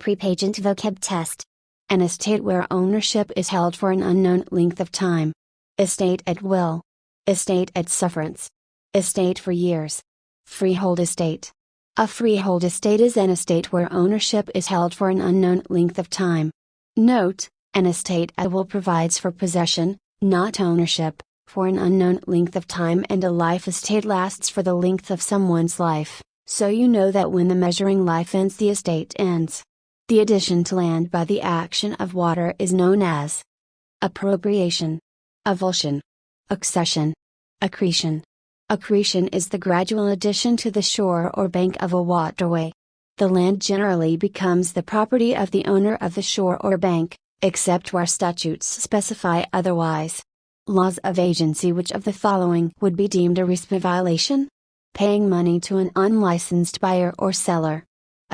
Prepagent vocab test. An estate where ownership is held for an unknown length of time. Estate at will. Estate at sufferance. Estate for years. Freehold estate. A freehold estate is an estate where ownership is held for an unknown length of time. Note, an estate at will provides for possession, not ownership, for an unknown length of time, and a life estate lasts for the length of someone's life, so you know that when the measuring life ends, the estate ends. The addition to land by the action of water is known as appropriation, avulsion, accession, accretion. Accretion is the gradual addition to the shore or bank of a waterway. The land generally becomes the property of the owner of the shore or bank, except where statutes specify otherwise. Laws of agency. Which of the following would be deemed a RESPA violation? Paying money to an unlicensed buyer or seller.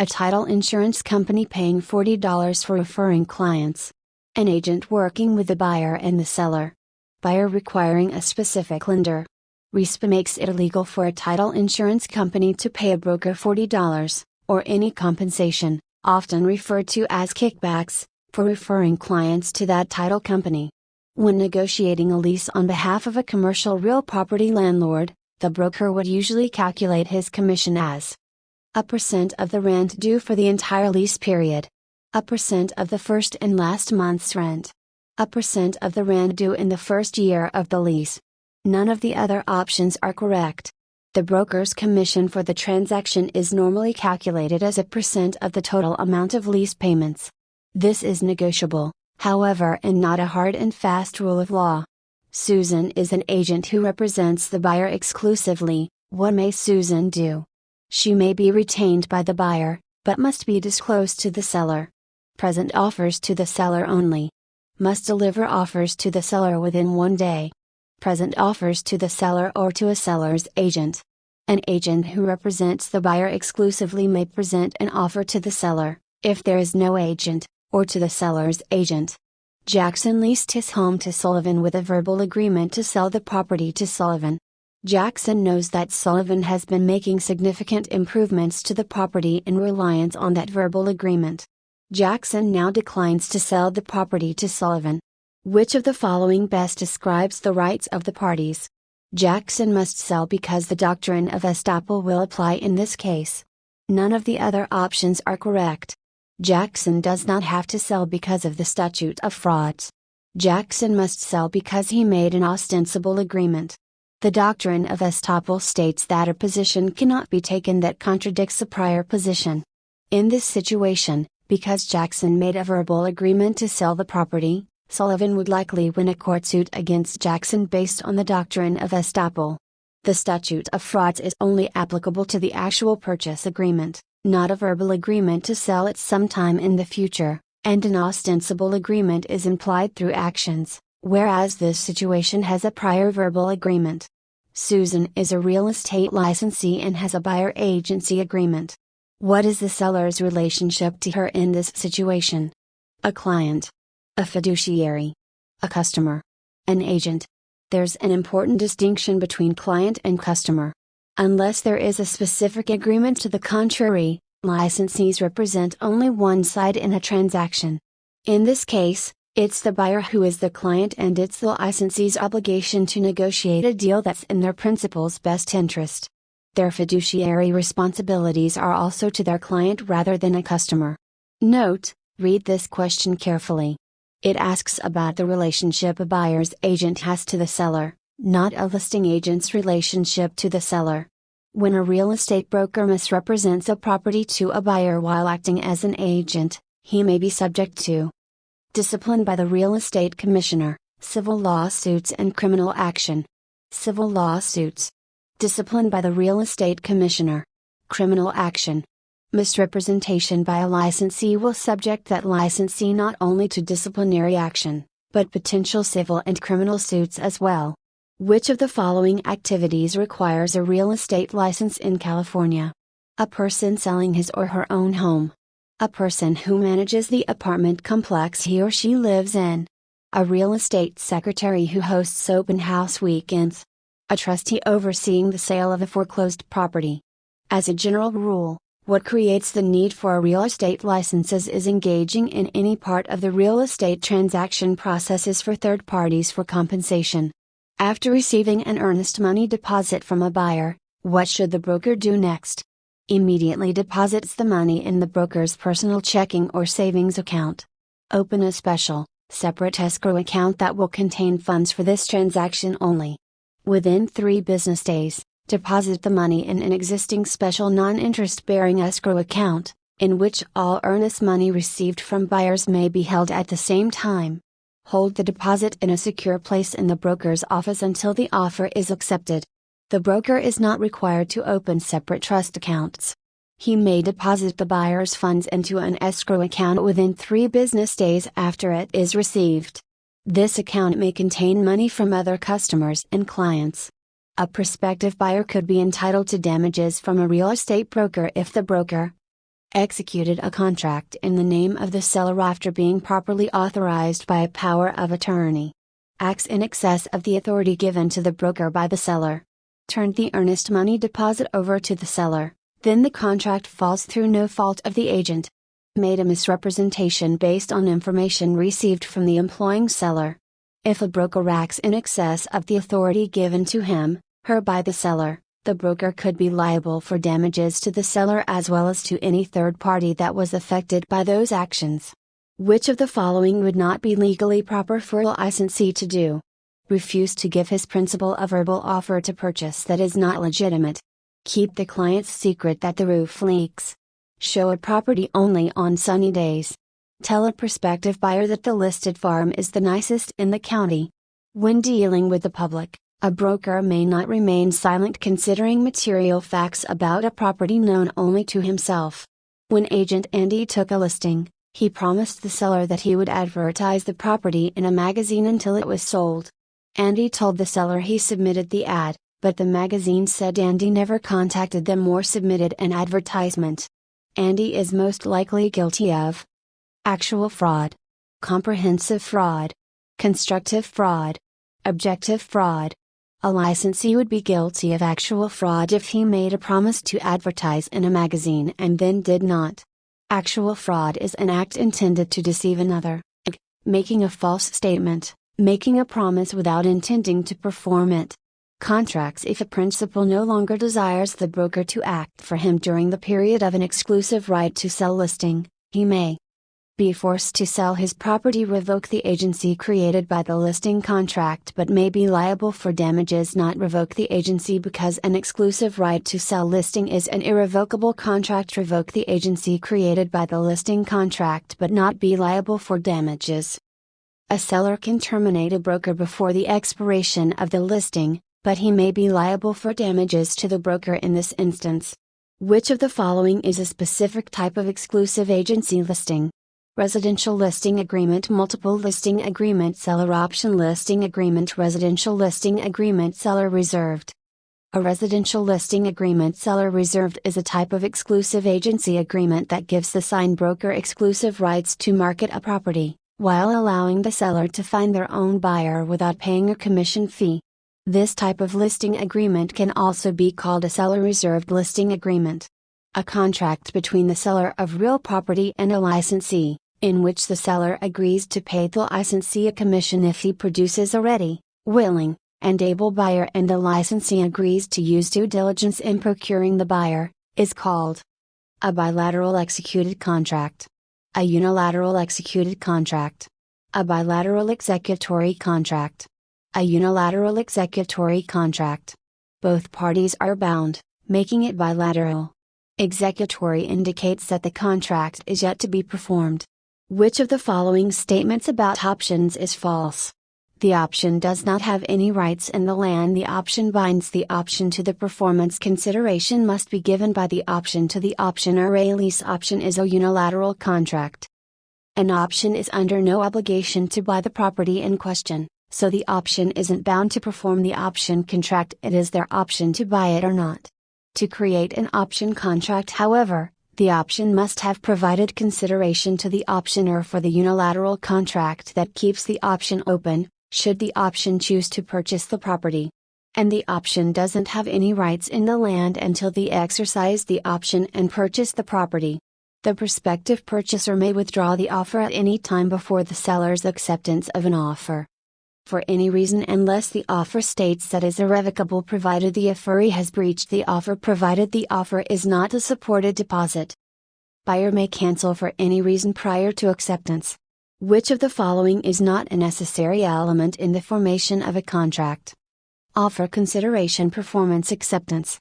A title insurance company paying $40 for referring clients. An agent working with the buyer and the seller. Buyer requiring a specific lender. RESPA makes it illegal for a title insurance company to pay a broker $40, or any compensation, often referred to as kickbacks, for referring clients to that title company. When negotiating a lease on behalf of a commercial real property landlord, the broker would usually calculate his commission as a % of the rent due for the entire lease period, a % of the first and last month's rent, a % of the rent due in the first year of the lease. None of the other options are correct. The broker's commission for the transaction is normally calculated as a % of the total amount of lease payments. This is negotiable, however, and not a hard and fast rule of law. Susan is an agent who represents the buyer exclusively. What may Susan do? She may be retained by the buyer, but must be disclosed to the seller. Present offers to the seller only. Must deliver offers to the seller within 1 day. Present offers to the seller or to a seller's agent. An agent who represents the buyer exclusively may present an offer to the seller, if there is no agent, or to the seller's agent. Jackson leased his home to Sullivan with a verbal agreement to sell the property to Sullivan. Jackson knows that Sullivan has been making significant improvements to the property in reliance on that verbal agreement. Jackson now declines to sell the property to Sullivan. Which of the following best describes the rights of the parties? Jackson must sell because the doctrine of estoppel will apply in this case. None of the other options are correct. Jackson does not have to sell because of the statute of frauds. Jackson must sell because he made an ostensible agreement. The doctrine of estoppel states that a position cannot be taken that contradicts a prior position. In this situation, because Jackson made a verbal agreement to sell the property, Sullivan would likely win a court suit against Jackson based on the doctrine of estoppel. The statute of frauds is only applicable to the actual purchase agreement, not a verbal agreement to sell it sometime in the future, and an ostensible agreement is implied through actions, whereas this situation has a prior verbal agreement. Susan is a real estate licensee and has a buyer agency agreement. What is the seller's relationship to her in this situation? A client. A fiduciary. A customer. An agent. There's an important distinction between client and customer. Unless there is a specific agreement to the contrary, licensees represent only one side in a transaction. In this case, it's the buyer who is the client, and it's the licensee's obligation to negotiate a deal that's in their principal's best interest. Their fiduciary responsibilities are also to their client rather than a customer. Note, read this question carefully. It asks about the relationship a buyer's agent has to the seller, not a listing agent's relationship to the seller. When a real estate broker misrepresents a property to a buyer while acting as an agent, he may be subject to discipline by the real estate commissioner, civil lawsuits and criminal action. Civil lawsuits. Discipline by the real estate commissioner. Criminal action. Misrepresentation by a licensee will subject that licensee not only to disciplinary action, but potential civil and criminal suits as well. Which of the following activities requires a real estate license in California? A person selling his or her own home. A person who manages the apartment complex he or she lives in. A real estate secretary who hosts open house weekends. A trustee overseeing the sale of a foreclosed property. As a general rule, What creates the need for real estate licenses is engaging in any part of the real estate transaction processes for third parties for compensation. After receiving an earnest money deposit from a buyer, what should the broker do next? Immediately deposits the money in the broker's personal checking or savings account. Open a special, separate escrow account that will contain funds for this transaction only. Within 3 business days, deposit the money in an existing special non-interest bearing escrow account, in which all earnest money received from buyers may be held at the same time. Hold the deposit in a secure place in the broker's office until the offer is accepted. The broker is not required to open separate trust accounts. He may deposit the buyer's funds into an escrow account within 3 business days after it is received. This account may contain money from other customers and clients. A prospective buyer could be entitled to damages from a real estate broker if the broker executed a contract in the name of the seller after being properly authorized by a power of attorney, acts in excess of the authority given to the broker by the seller, turned the earnest money deposit over to the seller, then the contract falls through no fault of the agent, made a misrepresentation based on information received from the employing seller. If a broker acts in excess of the authority given to him, her by the seller, the broker could be liable for damages to the seller as well as to any third party that was affected by those actions. Which of the following would not be legally proper for a licensee to do? Refuse to give his principal a verbal offer to purchase that is not legitimate. Keep the client's secret that the roof leaks. Show a property only on sunny days. Tell a prospective buyer that the listed farm is the nicest in the county. When dealing with the public, a broker may not remain silent considering material facts about a property known only to himself. When Agent Andy took a listing, he promised the seller that he would advertise the property in a magazine until it was sold. Andy told the seller he submitted the ad, but the magazine said Andy never contacted them or submitted an advertisement. Andy is most likely guilty of actual fraud, comprehensive fraud, constructive fraud, objective fraud. A licensee would be guilty of actual fraud if he made a promise to advertise in a magazine and then did not. Actual fraud is an act intended to deceive another, making a false statement, making a promise without intending to perform it. Contracts. If a principal no longer desires the broker to act for him during the period of an exclusive right to sell listing, he may be forced to sell his property, revoke the agency created by the listing contract, but may be liable for damages, not revoke the agency because an exclusive right to sell listing is an irrevocable contract, revoke the agency created by the listing contract but not be liable for damages. A seller can terminate a broker before the expiration of the listing, but he may be liable for damages to the broker in this instance. Which of the following is a specific type of exclusive agency listing? Residential listing agreement, multiple listing agreement, seller option listing agreement, residential listing agreement, seller reserved. A residential listing agreement, seller reserved, is a type of exclusive agency agreement that gives the signed broker exclusive rights to market a property, while allowing the seller to find their own buyer without paying a commission fee. This type of listing agreement can also be called a seller reserved listing agreement. A contract between the seller of real property and a licensee, in which the seller agrees to pay the licensee a commission if he produces a ready, willing, and able buyer and the licensee agrees to use due diligence in procuring the buyer, is called a bilateral executed contract, a unilateral executed contract, a bilateral executory contract, a unilateral executory contract. Both parties are bound, making it bilateral. Executory indicates that the contract is yet to be performed. Which of the following statements about options is false? The option does not have any rights in the land the option binds. The option to the performance consideration must be given by the option to the optioner. A lease option is a unilateral contract. An option is under no obligation to buy the property in question, so the option isn't bound to perform the option contract. It is their option to buy it or not. To create an option contract, however, the option must have provided consideration to the optioner for the unilateral contract that keeps the option open, should the option choose to purchase the property. and the option doesn't have any rights in the land until they exercise the option and purchase the property. The prospective purchaser may withdraw the offer at any time before the seller's acceptance of an offer. For any reason, unless the offer states that is irrevocable, provided the offeree has breached the offer, provided the offer is not a supported deposit. Buyer may cancel for any reason prior to acceptance. Which of the following is not a necessary element in the formation of a contract? Offer, consideration, performance, acceptance.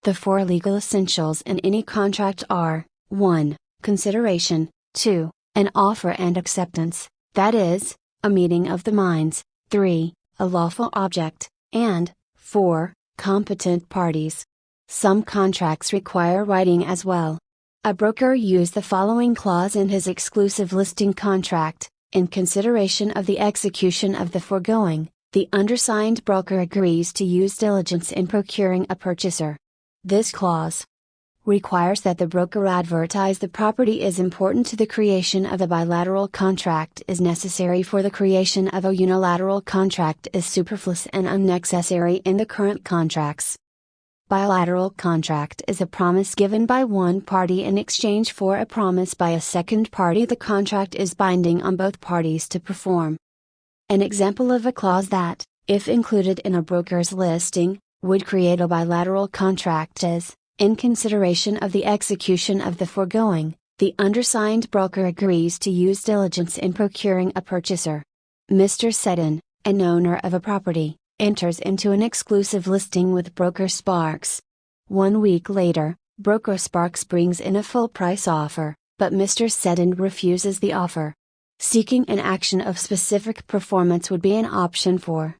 The four legal essentials in any contract are: 1. Consideration, 2. An offer and acceptance, that is, a meeting of the minds, 3. A lawful object, and 4. Competent parties. Some contracts require writing as well. A broker used the following clause in his exclusive listing contract: in consideration of the execution of the foregoing, the undersigned broker agrees to use diligence in procuring a purchaser. This clause requires that the broker advertise the property is important to the creation of a bilateral contract, is necessary for the creation of a unilateral contract, is superfluous and unnecessary in the current contracts. Bilateral contract is a promise given by one party in exchange for a promise by a second party. The contract is binding on both parties to perform. An example of a clause that, if included in a broker's listing, would create a bilateral contract is: in consideration of the execution of the foregoing, the undersigned broker agrees to use diligence in procuring a purchaser. Mr. Seddon, an owner of a property, enters into an exclusive listing with broker Sparks. 1 week later, broker Sparks brings in a full price offer, but Mr. Seddon refuses the offer. Seeking an action of specific performance would be an option for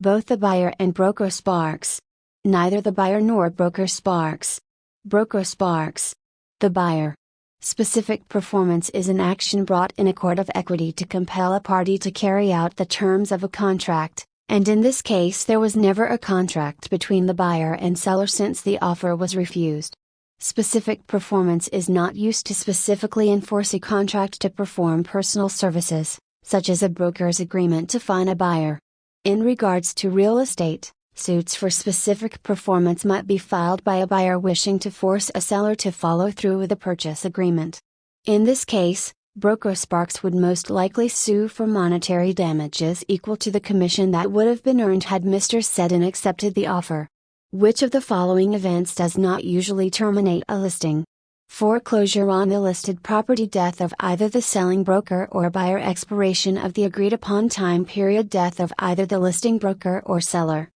both the buyer and broker Sparks. Neither the buyer nor broker Sparks. Broker Sparks. The buyer. Specific performance is an action brought in a court of equity to compel a party to carry out the terms of a contract, and in this case there was never a contract between the buyer and seller since the offer was refused. Specific performance is not used to specifically enforce a contract to perform personal services, such as a broker's agreement to find a buyer. In regards to real estate, suits for specific performance might be filed by a buyer wishing to force a seller to follow through with a purchase agreement. In this case, broker Sparks would most likely sue for monetary damages equal to the commission that would have been earned had Mr. Seddon accepted the offer. Which of the following events does not usually terminate a listing? Foreclosure on the listed property, death of either the selling broker or buyer, expiration of the agreed upon time period, death of either the listing broker or seller.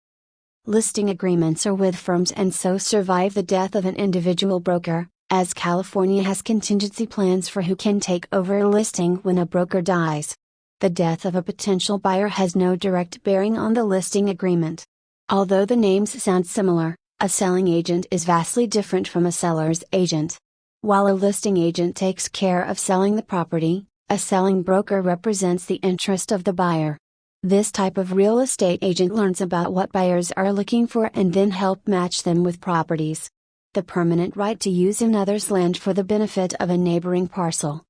Listing agreements are with firms and so survive the death of an individual broker, as California has contingency plans for who can take over a listing when a broker dies. The death of a potential buyer has no direct bearing on the listing agreement. Although the names sound similar, a selling agent is vastly different from a seller's agent. While a listing agent takes care of selling the property, a selling broker represents the interest of the buyer. This type of real estate agent learns about what buyers are looking for and then help match them with properties. The permanent right to use another's land for the benefit of a neighboring parcel.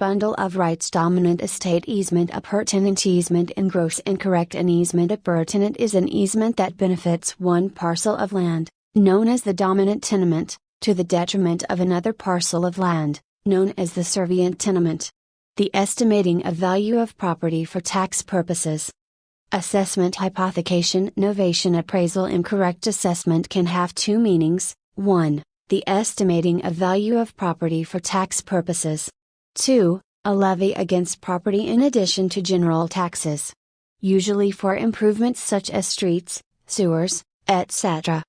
Bundle of rights. Dominant estate easement. Appurtenant easement. Engross incorrect. An easement appurtenant is an easement that benefits one parcel of land, known as the dominant tenement, to the detriment of another parcel of land, known as the servient tenement. The estimating of value of property for tax purposes. Assessment. Hypothecation. Novation. Appraisal. Incorrect assessment can have two meanings: 1. The estimating of value of property for tax purposes. 2. A levy against property in addition to general taxes. Usually for improvements such as streets, sewers, etc.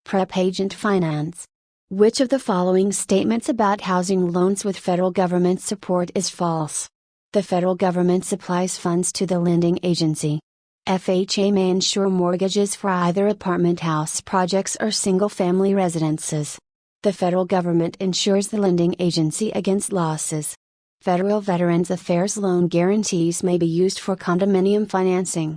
Prepagent finance. Which of the following statements about housing loans with federal government support is false? The federal government supplies funds to the lending agency. FHA may insure mortgages for either apartment house projects or single-family residences. The federal government insures the lending agency against losses. Federal Veterans Affairs loan guarantees may be used for condominium financing.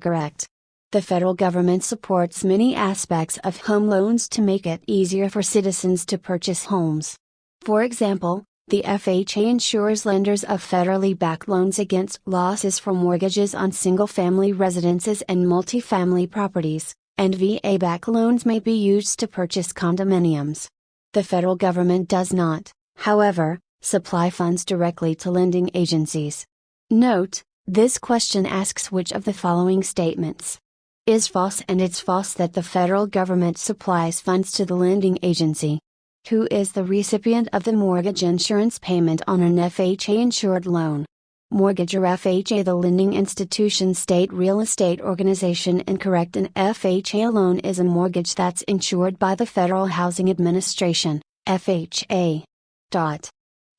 Correct. The federal government supports many aspects of home loans to make it easier for citizens to purchase homes. For example, the FHA insures lenders of federally backed loans against losses for mortgages on single-family residences and multifamily properties. and VA-backed loans may be used to purchase condominiums. The federal government does not, however, supply funds directly to lending agencies. Note, this question asks which of the following statements is false, and it's false that the federal government supplies funds to the lending agency. Who is the recipient of the mortgage insurance payment on an FHA-insured loan? Mortgage or FHA? The lending institution, state real estate organization. Incorrect. An FHA loan is a mortgage that's insured by the Federal Housing Administration, FHA.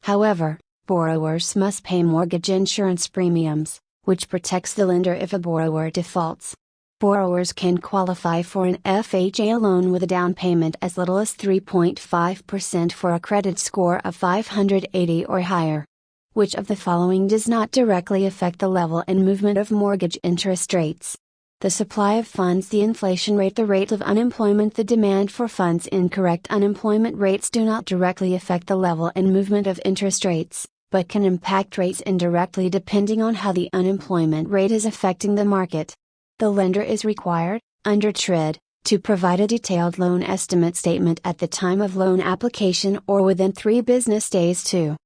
However, borrowers must pay mortgage insurance premiums, which protects the lender if a borrower defaults. Borrowers can qualify for an FHA loan with a down payment as little as 3.5% for a credit score of 580 or higher. Which of the following does not directly affect the level and movement of mortgage interest rates? The supply of funds, the inflation rate, the rate of unemployment, the demand for funds. Incorrect. Unemployment rates do not directly affect the level and movement of interest rates, but can impact rates indirectly depending on how the unemployment rate is affecting the market. The lender is required, under TRID, to provide a detailed loan estimate statement at the time of loan application or within 3 business days to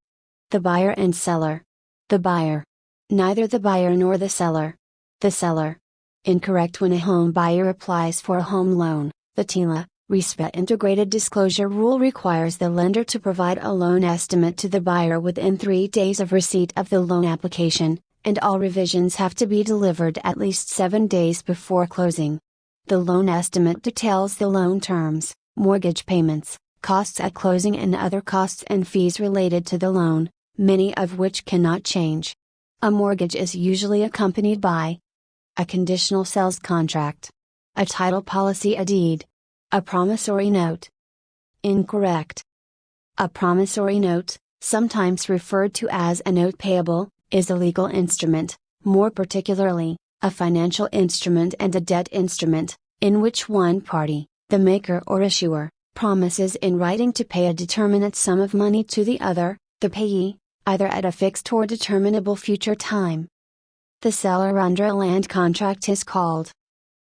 the buyer and seller. The buyer. Neither the buyer nor the seller. The seller. Incorrect. When a home buyer applies for a home loan, the TILA, RESPA integrated disclosure rule requires the lender to provide a loan estimate to the buyer within 3 days of receipt of the loan application, and all revisions have to be delivered at least 7 days before closing. The loan estimate details the loan terms, mortgage payments, costs at closing, and other costs and fees related to the loan, many of which cannot change. A mortgage is usually accompanied by a conditional sales contract, a title policy, a deed, a promissory note. Incorrect. A promissory note, sometimes referred to as a note payable, is a legal instrument, more particularly, a financial instrument and a debt instrument, in which one party, the maker or issuer, promises in writing to pay a determinate sum of money to the other, the payee, either at a fixed or determinable future time. The seller under a land contract is called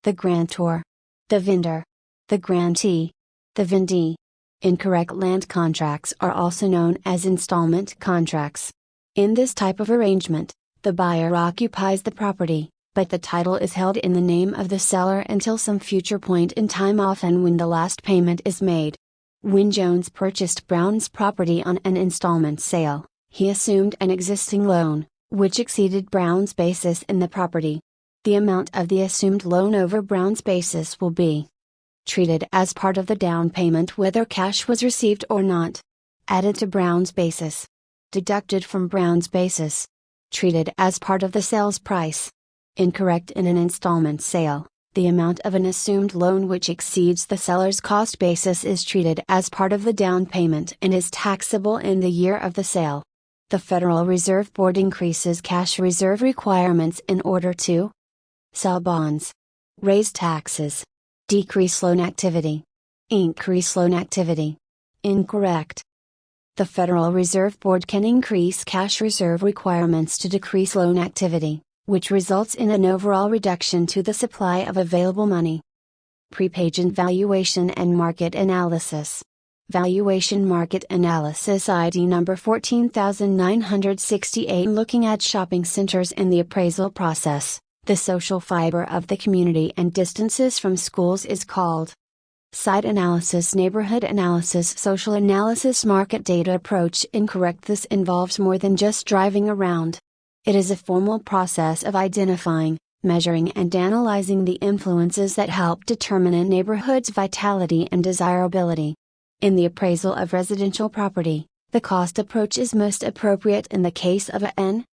the grantor, the vendor, the grantee, the vendee. Incorrect. Land contracts are also known as installment contracts. In this type of arrangement, the buyer occupies the property, but the title is held in the name of the seller until some future point in time, often when the last payment is made. When Jones purchased Brown's property on an installment sale, he assumed an existing loan, which exceeded Brown's basis in the property. The amount of the assumed loan over Brown's basis will be treated as part of the down payment whether cash was received or not. Added to Brown's basis. Deducted from Brown's basis. Treated as part of the sales price. Incorrect. In an installment sale, the amount of an assumed loan which exceeds the seller's cost basis is treated as part of the down payment and is taxable in the year of the sale. The Federal Reserve Board increases cash reserve requirements in order to sell bonds, raise taxes, decrease loan activity, increase loan activity. Incorrect. The Federal Reserve Board can increase cash reserve requirements to decrease loan activity, which results in an overall reduction to the supply of available money. Prepagent valuation and market analysis. Valuation market analysis ID number 14968. Looking at shopping centers in the appraisal process, the social fiber of the community and distances from schools is called site analysis, neighborhood analysis, social analysis, market data approach. Incorrect. This involves more than just driving around. It is a formal process of identifying, measuring, and analyzing the influences that help determine a neighborhood's vitality and desirability. In the appraisal of residential property, the cost approach is most appropriate in the case of an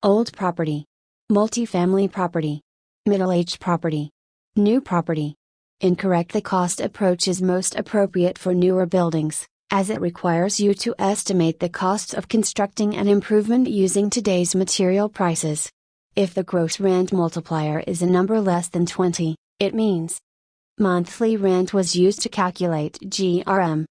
old property, multifamily property, middle-aged property, new property. Incorrect. The cost approach is most appropriate for newer buildings, as it requires you to estimate the costs of constructing an improvement using today's material prices. If the gross rent multiplier is a number less than 20, it means monthly rent was used to calculate GRM.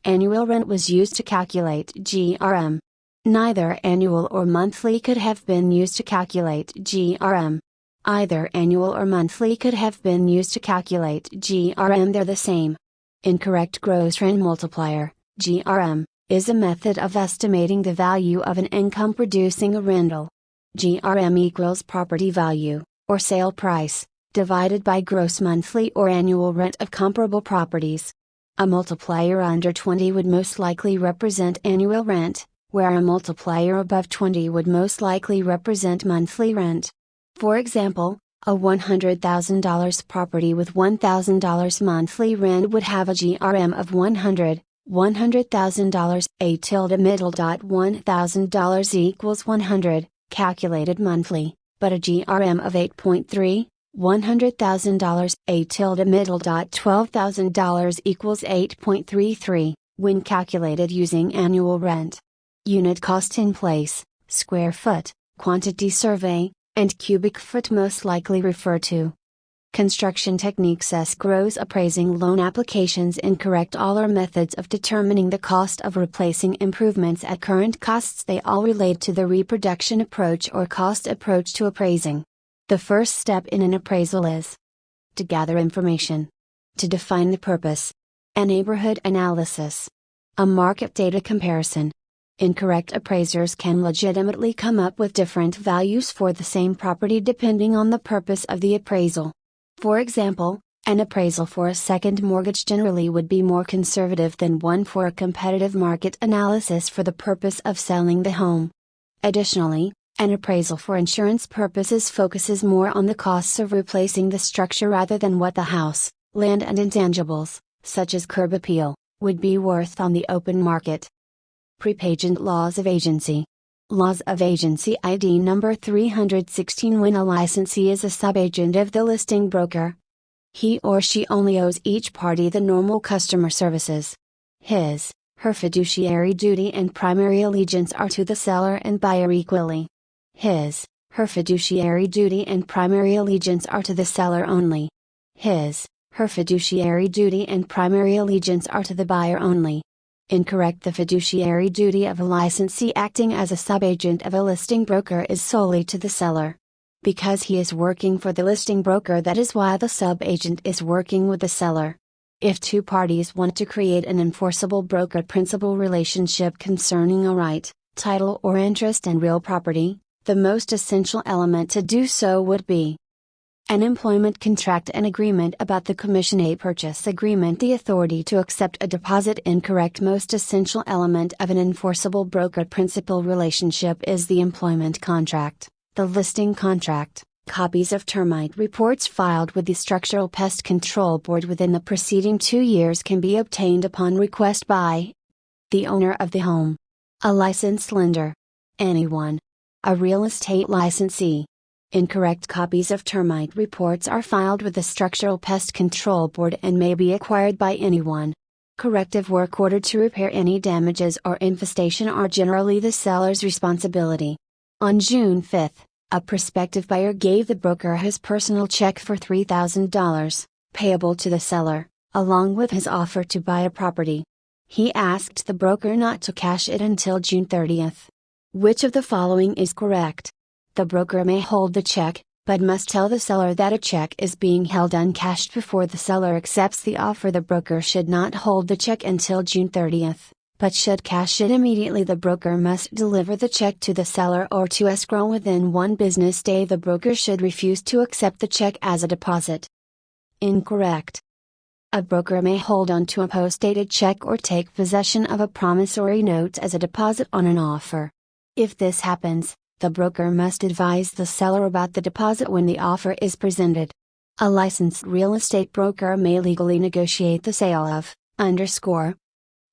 Annual rent was used to calculate GRM. Neither annual or monthly could have been used to calculate GRM. Either annual or monthly could have been used to calculate GRM. They're the same. Incorrect. Gross rent multiplier, GRM, is a method of estimating the value of an income producing a rental. GRM equals property value, or sale price, divided by gross monthly or annual rent of comparable properties. A multiplier under 20 would most likely represent annual rent, where a multiplier above 20 would most likely represent monthly rent. For example, a $100,000 property with $1,000 monthly rent would have a GRM of $100,000, a tilde middle dot $1,000 equals 100, calculated monthly, but a GRM of 8.3, $100,000, a tilde middle dot $12,000 equals 8.33, when calculated using annual rent. Unit cost in place, square foot, quantity survey, and cubic foot most likely refer to. Construction techniques. Escrows. Appraising loan applications. Incorrect. All are methods of determining the cost of replacing improvements at current costs. They all relate to the reproduction approach or cost approach to appraising. The first step in an appraisal is to gather information, to define the purpose, a neighborhood analysis, a market data comparison. Incorrect. Appraisers can legitimately come up with different values for the same property depending on the purpose of the appraisal. For example, an appraisal for a second mortgage generally would be more conservative than one for a competitive market analysis for the purpose of selling the home. Additionally, an appraisal for insurance purposes focuses more on the costs of replacing the structure rather than what the house, land and intangibles, such as curb appeal, would be worth on the open market. Prepagent laws of agency. Laws of agency ID number 316. When a licensee is a subagent of the listing broker, he or she only owes each party the normal customer services. Her fiduciary duty and primary allegiance are to the seller and buyer equally. Her fiduciary duty and primary allegiance are to the seller only. Her fiduciary duty and primary allegiance are to the buyer only. Incorrect. The fiduciary duty of a licensee acting as a subagent of a listing broker is solely to the seller. Because he is working for the listing broker, that is why the subagent is working with the seller. If two parties want to create an enforceable broker-principal relationship concerning a right, title or interest in real property, the most essential element to do so would be an employment contract, an agreement about the commission, a purchase agreement, the authority to accept a deposit. Incorrect. Most essential element of an enforceable broker-principal relationship is the employment contract, the listing contract. Copies of termite reports filed with the Structural Pest Control Board within the preceding 2 years can be obtained upon request by the owner of the home, a licensed lender, anyone, a real estate licensee. Incorrect. Copies of termite reports are filed with the Structural Pest Control Board and may be acquired by anyone. Corrective work ordered to repair any damages or infestation are generally the seller's responsibility. On June 5, a prospective buyer gave the broker his personal check for $3,000, payable to the seller, along with his offer to buy a property. He asked the broker not to cash it until June 30. Which of the following is correct? The broker may hold the check, but must tell the seller that a check is being held uncashed before the seller accepts the offer. The broker should not hold the check until June 30, but should cash it immediately. The broker must deliver the check to the seller or to escrow within 1 business day. The broker should refuse to accept the check as a deposit. Incorrect. A broker may hold on to a post-dated check or take possession of a promissory note as a deposit on an offer. If this happens, the broker must advise the seller about the deposit when the offer is presented. A licensed real estate broker may legally negotiate the sale of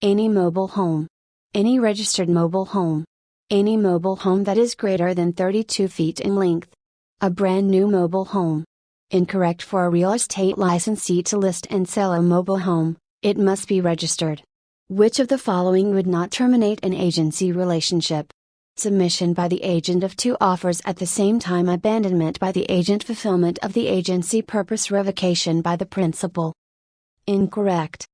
any mobile home, any registered mobile home, any mobile home that is greater than 32 feet in length, a brand new mobile home. Incorrect. For a real estate licensee to list and sell a mobile home, it must be registered. Which of the following would not terminate an agency relationship? Submission by the agent of 2 offers at the same time, abandonment by the agent, fulfillment of the agency purpose, revocation by the principal. Incorrect.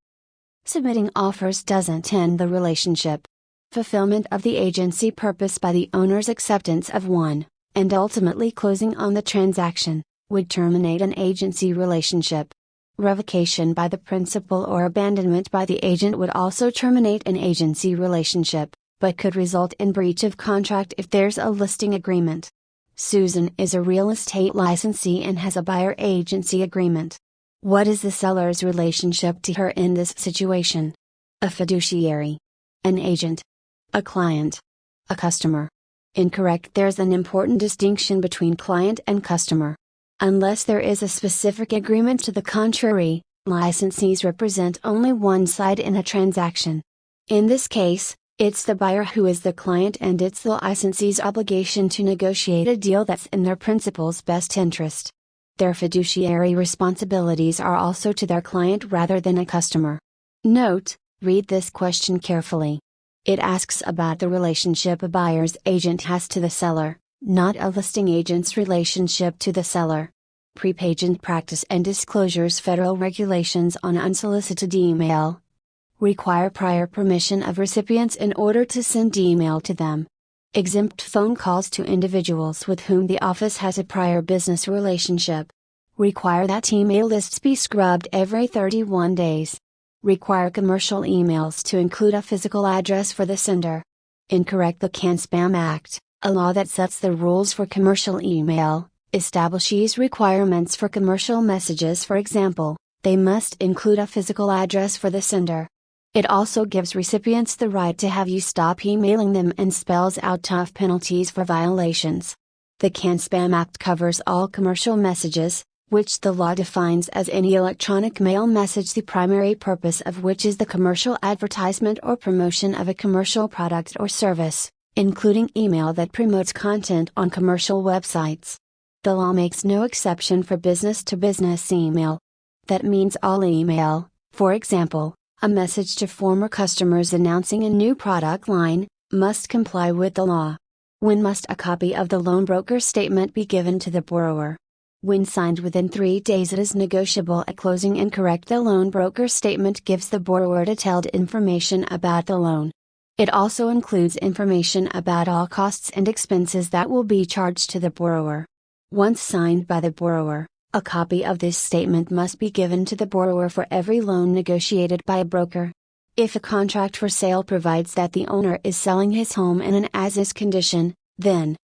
Submitting offers doesn't end the relationship. Fulfillment of the agency purpose by the owner's acceptance of one, and ultimately closing on the transaction, would terminate an agency relationship. Revocation by the principal or abandonment by the agent would also terminate an agency relationship, but could result in breach of contract if there's a listing agreement. Susan is a real estate licensee and has a buyer agency agreement. What is the seller's relationship to her in this situation? A fiduciary. An agent. A client. A customer. Incorrect. There's an important distinction between client and customer. Unless there is a specific agreement to the contrary, licensees represent only one side in a transaction. In this case, it's the buyer who is the client and it's the licensee's obligation to negotiate a deal that's in their principal's best interest. Their fiduciary responsibilities are also to their client rather than a customer. Note, read this question carefully. It asks about the relationship a buyer's agent has to the seller, not a listing agent's relationship to the seller. Prepagent practice and disclosures. Federal regulations on unsolicited email require prior permission of recipients in order to send email to them. Exempt phone calls to individuals with whom the office has a prior business relationship. Require that email lists be scrubbed every 31 days. Require commercial emails to include a physical address for the sender. Incorrect. The Can-Spam Act, a law that sets the rules for commercial email, establishes requirements for commercial messages. For example, they must include a physical address for the sender. It also gives recipients the right to have you stop emailing them and spells out tough penalties for violations. The Can-Spam Act covers all commercial messages, which the law defines as any electronic mail message the primary purpose of which is the commercial advertisement or promotion of a commercial product or service, including email that promotes content on commercial websites. The law makes no exception for business-to-business email. That means all email, for example, a message to former customers announcing a new product line, must comply with the law. When must a copy of the loan broker statement be given to the borrower? When signed within 3 days, it is negotiable at closing. Incorrect. The loan broker statement gives the borrower detailed information about the loan. It also includes information about all costs and expenses that will be charged to the borrower. Once signed by the borrower, a copy of this statement must be given to the borrower for every loan negotiated by a broker. If a contract for sale provides that the owner is selling his home in an as-is condition, then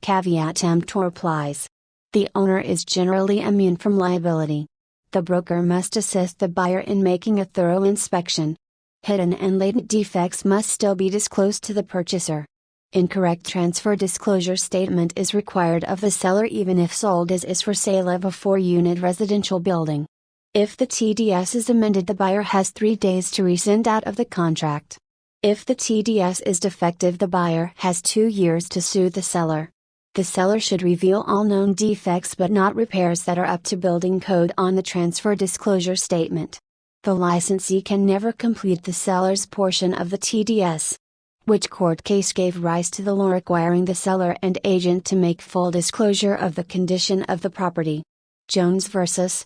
caveat emptor applies. The owner is generally immune from liability. The broker must assist the buyer in making a thorough inspection. Hidden and latent defects must still be disclosed to the purchaser. Incorrect. Transfer disclosure statement is required of the seller even if sold as is for sale of a 4-unit residential building. If the TDS is amended, the buyer has 3 days to rescind out of the contract. If the TDS is defective, the buyer has 2 years to sue the seller. The seller should reveal all known defects but not repairs that are up to building code on the transfer disclosure statement. The licensee can never complete the seller's portion of the TDS. Which court case gave rise to the law requiring the seller and agent to make full disclosure of the condition of the property? Jones vs.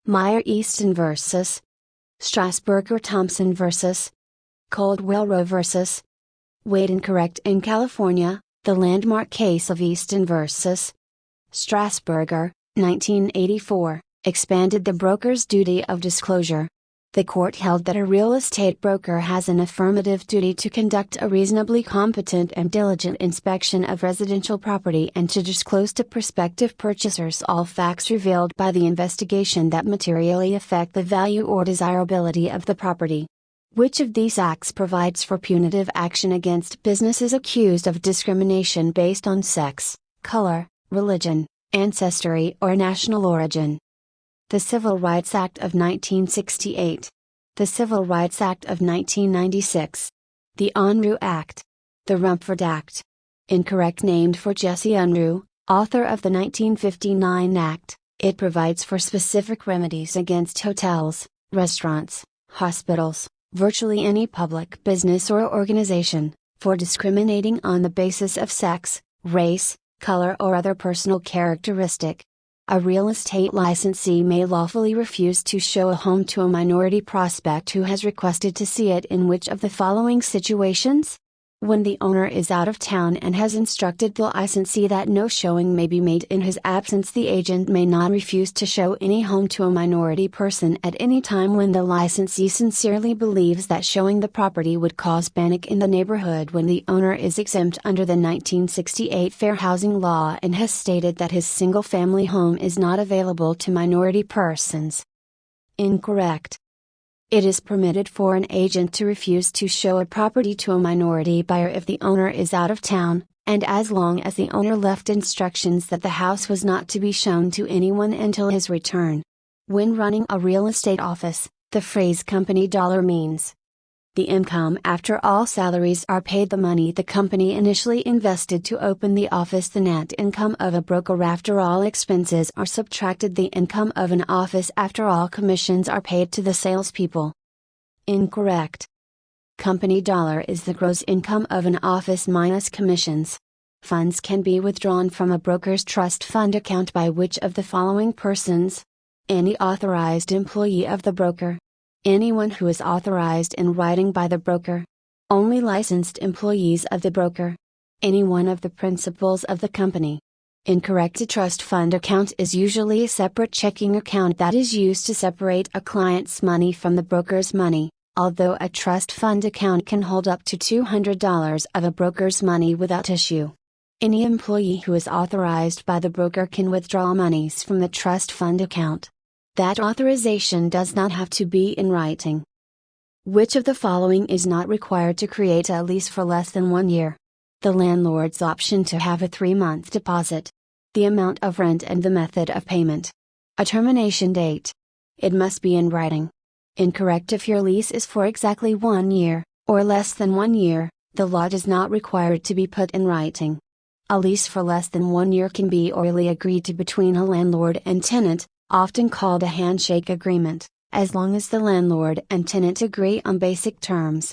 Meyer. Easton vs. Strasburger. Thompson vs. Coldwell vs. Wade. Incorrect. In California, the landmark case of Easton vs. Strasburger, 1984, expanded the broker's duty of disclosure. The court held that a real estate broker has an affirmative duty to conduct a reasonably competent and diligent inspection of residential property and to disclose to prospective purchasers all facts revealed by the investigation that materially affect the value or desirability of the property. Which of these acts provides for punitive action against businesses accused of discrimination based on sex, color, religion, ancestry, or national origin? The Civil Rights Act of 1968. The Civil Rights Act of 1996. The Unruh Act. The Rumford Act. Incorrect. Named for Jesse Unruh, author of the 1959 Act, it provides for specific remedies against hotels, restaurants, hospitals, virtually any public business or organization, for discriminating on the basis of sex, race, color, or other personal characteristic. A real estate licensee may lawfully refuse to show a home to a minority prospect who has requested to see it in which of the following situations? When the owner is out of town and has instructed the licensee that no showing may be made in his absence, the agent may not refuse to show any home to a minority person at any time when the licensee sincerely believes that showing the property would cause panic in the neighborhood. When the owner is exempt under the 1968 Fair Housing Law and has stated that his single-family home is not available to minority persons. Incorrect. It is permitted for an agent to refuse to show a property to a minority buyer if the owner is out of town, and as long as the owner left instructions that the house was not to be shown to anyone until his return. When running a real estate office, the phrase company dollar means the income after all salaries are paid, the money the company initially invested to open the office, the net income of a broker after all expenses are subtracted, the income of an office after all commissions are paid to the salespeople. Incorrect. Company dollar is the gross income of an office minus commissions. Funds can be withdrawn from a broker's trust fund account by which of the following persons? Any authorized employee of the broker. Anyone who is authorized in writing by the broker. Only licensed employees of the broker. Any one of the principals of the company. Incorrect. A trust fund account is usually a separate checking account that is used to separate a client's money from the broker's money, although a trust fund account can hold up to $200 of a broker's money without issue. Any employee who is authorized by the broker can withdraw monies from the trust fund account. That authorization does not have to be in writing. Which of the following is not required to create a lease for less than 1 year? The landlord's option to have a 3-month deposit. The amount of rent and the method of payment. A termination date. It must be in writing. Incorrect. If your lease is for exactly 1 year, or less than 1 year, the law does not require it to be put in writing. A lease for less than 1 year can be orally agreed to between a landlord and tenant, often called a handshake agreement, as long as the landlord and tenant agree on basic terms.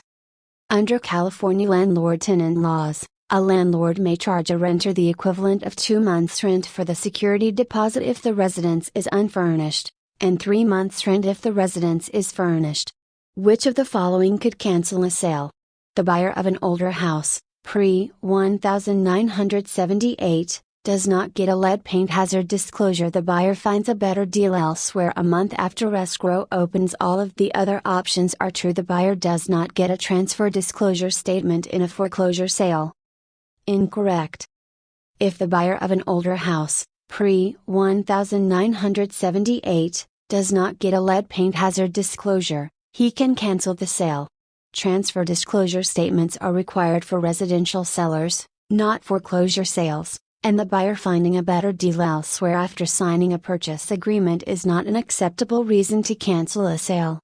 Under California landlord-tenant laws, a landlord may charge a renter the equivalent of 2 months' rent for the security deposit if the residence is unfurnished, and 3 months' rent if the residence is furnished. Which of the following could cancel a sale? The buyer of an older house, pre-1978, does not get a lead paint hazard disclosure. The buyer finds a better deal elsewhere a month after escrow opens. All of the other options are true. The buyer does not get a transfer disclosure statement in a foreclosure sale. Incorrect. If the buyer of an older house, pre-1978, does not get a lead paint hazard disclosure, he can cancel the sale. Transfer disclosure statements are required for residential sellers, not foreclosure sales, and the buyer finding a better deal elsewhere after signing a purchase agreement is not an acceptable reason to cancel a sale.